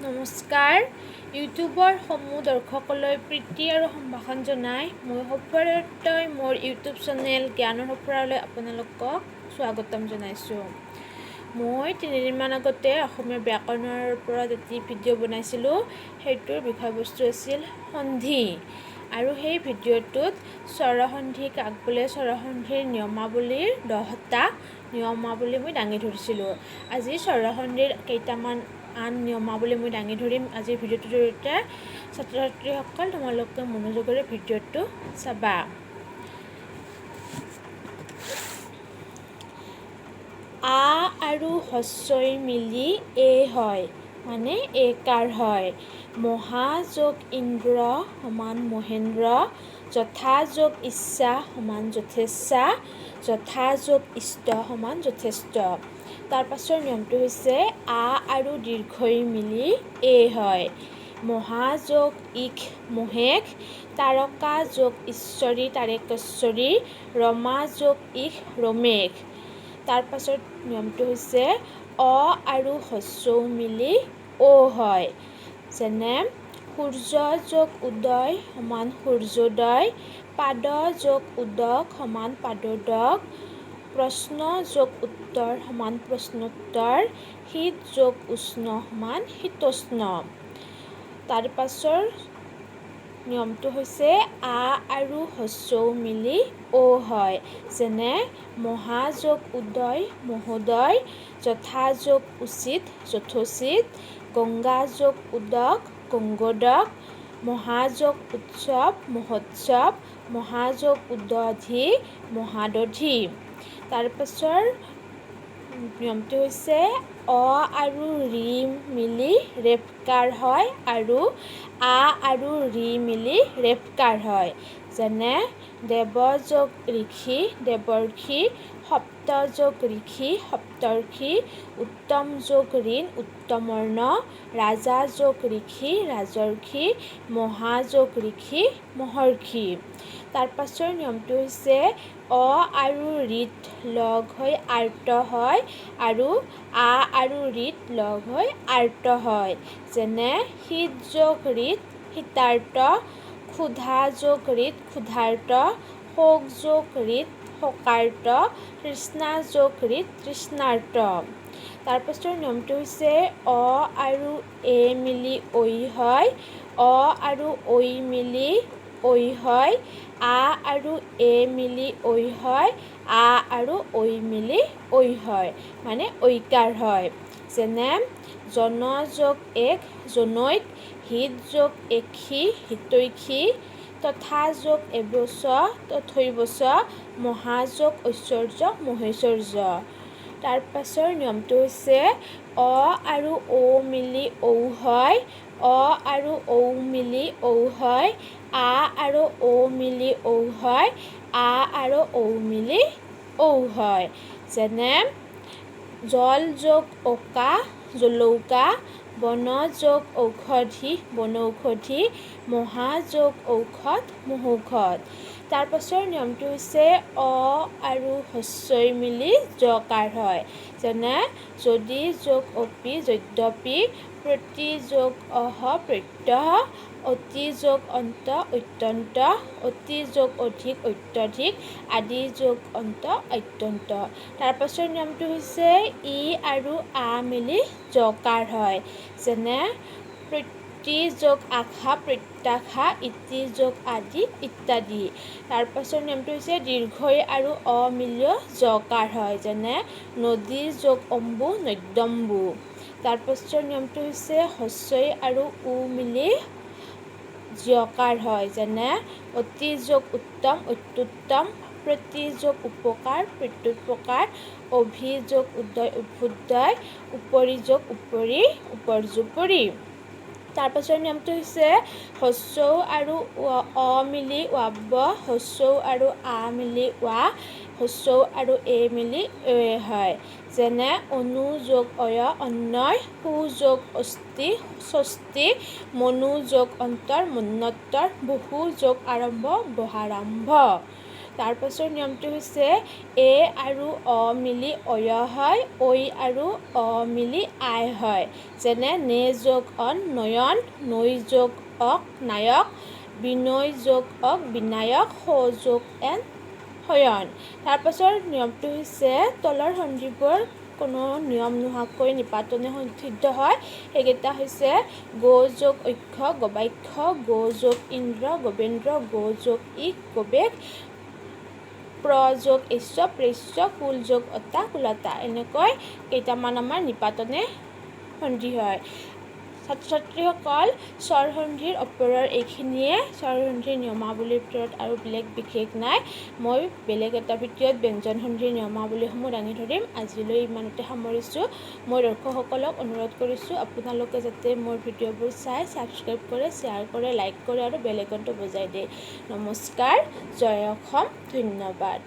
নমস্কাৰ। ইউটিউবৰ সমূহ দৰ্শকলৈ প্ৰীতি আৰু সম্ভাষণ জনাই মই সফলতাই মোৰ ইউটিউব চেনেল জ্ঞানৰ সফলতালৈ আপোনালোকক স্বাগতম জনাইছোঁ। মই 3 দিনমান আগতে অসমীয়া ব্যাকৰণৰ ওপৰত এটি ভিডিঅ' বনাইছিলোঁ। সেইটোৰ বিষয়বস্তু আছিল সন্ধি। আৰু সেই ভিডিঅ'টোত স্বৰসন্ধি কাক বোলে স্বৰসন্ধিৰ নিয়মাৱলীৰ 10টা নিয়মাৱলী মই দাঙি ধৰিছিলোঁ। আজি স্বৰসন্ধিৰ কেইটামান আন নিয়মাৱলী মই দাঙি ধৰিম আজিৰ ভিডিঅ'টোৰ জৰিয়তে। ছাত্ৰ ছাত্ৰীসকল তোমালোকে মনোযোগেৰে ভিডিঅ'টো চাবা। আ আৰু হস্ৰই মিলি এ হয়, মানে একাৰ হয়। মহা যোগ ইন্দ্ৰ সমান মহেন্দ্ৰ, যথা যোগ ইচ্ছা সমান যথেচ্ছা, যথা যোগ ইষ্ট সমান যথেষ্ট। তাৰ পাছৰ নিয়মটো হৈছে আ আৰু দীৰ্ঘই মিলি এ হয়। মহা যোগ ইক মহেশ, তাৰকা যোগ ঈশ্বৰী তাৰেকেশ্বৰী, ৰমা যোগ ইক ৰমেশ। তাৰ পাছত নিয়মটো হৈছে অ আৰু হস্ৰও মিলি ও হয়। যেনে সূৰ্য যোগ উদয় সমান সূৰ্যোদয়, পাদ যোগ উদক সমান পাদোদক, প্ৰশ্ন যোগ উত্তৰ সমান প্ৰশ্নোত্তৰ, শীত যোগ উষ্ণ সমান শীতোষ্ণ। তাৰ পাছৰ নিয়মটো হৈছে আ আৰু হস্ৰও মিলি ও হয়। যেনে মহা যোগ উদয় মহোদয়, যথা যোগ উচিত যথোচিত, গংগা যোগ উদক গংগোদক, মহাযোগ উৎসৱ মহোৎসৱ, মহাযোগ উদধি মহাদধি। তাৰ পাছৰ নিয়মটো হৈছে অ আৰু ৰি মিলি ৰেফকাৰ হয় আৰু আ আৰু ৰি মিলি ৰেফকাৰ হয়। যেনে দেৱ যোগ ঋষি দেৱৰ্ষি, সপ্ত যোগ ঋষি সপ্তৰ্ষি, উত্তম যোগ ঋণ উত্তমৰ্ণ, ৰাজা যোগ ঋষি ৰাজৰ্ষি, মহা যোগ ঋষি মহৰ্ষি। তাৰ পাছৰ নিয়মটো হৈছে অ আৰু ৰিত লগ হৈ আৰ্ত হয় আৰু আ আৰু ৰিত লগ হৈ আৰ্ত হয়। যেনে শীত যোগ ৰিত শীতাৰ্ত, ক্ষুধা যোগ ৰিত ক্ষুধাৰ্ত, শোক যোগ ৰিত শোকাৰ্ত, তৃষ্ণা যোগ ৰিত তৃষ্ণাৰ্ত। তাৰ পাছৰ নিয়মটো হৈছে অ আৰু এ মিলি ঐ হয়, অ আৰু ঐ মিলি ঐ হয়, আ আৰু এ মিলি ঐ হয়, আ আৰু ঐ মিলি ঐ হয়, মানে ঐকাৰ হয়। যেনে জন যোগ এক জনৈক, হিত যোগ একি হিতৈষী, তথা যোগ এবচ তথৈবচ, মহা যোগ ঐশ্বৰ্য মহৈশ্বৰ্য। তাৰ পাছৰ নিয়মটো হৈছে অ আৰু ঔ মিলি ঔ হয়, অ আৰু ঔ মিলি ঔ হয়, আ আৰু ঔ মিলি ঔ হয়, আ আৰু ঔ মিলি ঔ হয়। যেনে জল যোগ ওকা জলৌকা, বন যোগ ঔষধি বনৌষধি, মহা যোগ ঔষধ মহৌষধ। তাৰ পাছৰ নিয়মটো হৈছে অ আৰু হস্ৰই মিলি যকাৰ হয়। যেনে যদি যোগ অপি যদ্যপি, প্ৰতি যোগ অহ প্ৰত্যহ, অতি যোগ অন্ত অত্যন্ত, অতি যোগ অধিক অত্যধিক, আদি যোগ অন্ত অত্যন্ত। তাৰ পাছৰ নিয়মটো হৈছে ই আৰু আ মিলি যকাৰ হয়। যেনে প্ৰতি যোগ আশা প্ৰত্যাশা, ইতি যোগ আদি ইত্যাদি। তাৰ পাছৰ নিয়মটো হৈছে দীৰ্ঘই আৰু অ মিলিও যকাৰ হয়। যেনে নদী যোগ অম্বু নদ্যম্বু। তাৰ পাছৰ নিয়মটো হৈছে হস্ৰই আৰু উ মিলি যকাৰ হয়। যেনে অতি যোগ উত্তম অত্যুত্তম, প্ৰতি যোগ উপকাৰ প্ৰত্যুপকাৰ, অভি যোগ উদয় অভ্যুদয়, উপৰি যোগ উপৰি উপৰ্যুপৰি। তাৰ পাছৰ নিয়মটো হৈছে হস্ৰও আৰু অ মিলি ৱাব্য, হস্ৰও আৰু আ মিলি ৱা, হস্ৰও আৰু এ মিলি এ হয়। যেনে অনু যোগ অয় অন্বয়, সু যোগ অস্তি স্বস্তি, মনু যোগ অন্তৰ মন্বন্তৰ, বহু যোগ আৰম্ভ বহাৰম্ভ। তাৰ পাছৰ নিয়মটো হৈছে এ আৰু অ মিলি অয় হয়, ঐ আৰু অ মিলি আই হয়। যেনে নে যোগ অন নয়ন, নৈ যোগ অক নায়ক, বিনয় যোগ অক বিনায়ক, স যোগ এন শয়ন। তাৰপাছৰ নিয়মটো হৈছে তলৰ সন্ধিবোৰ কোনো নিয়ম নোহোৱাকৈ নিপাতনে সিদ্ধ হয়। সেইকেইটা হৈছে গ যোগ অক্ষ গবাক্ষ, গ যোগ ইন্দ্ৰ গোবেন্দ্ৰ, গ যোগ ইক গোবেক, প্ৰ যোগ ঈশ্ব প্ৰেশ্য, কুল যোগ অতা কুলতা। এনেকৈ কেইটামান আমাৰ নিপাতনে সন্ধি হয়। ছাত্ৰ ছাত্ৰীসকল, স্বৰ সন্ধিৰ ওপৰৰ এইখিনিয়ে স্বৰ সন্ধিৰ নিয়মাৱলীৰ ভিতৰত আৰু বেলেগ বিশেষ নাই। মই বেলেগ এটা ভিডিঅ'ত ব্যঞ্জন সন্ধিৰ নিয়মাৱলীসমূহ দাঙি ধৰিম। আজিলৈ ইমানতে সামৰিছোঁ। মই দৰ্শকসকলক অনুৰোধ কৰিছোঁ আপোনালোকে যাতে মোৰ ভিডিঅ'বোৰ চাই ছাবস্ক্ৰাইব কৰে, শ্বেয়াৰ কৰে, লাইক কৰে আৰু বেল আইকনটো বজাই দিয়ে। নমস্কাৰ, জয় অসম, ধন্যবাদ।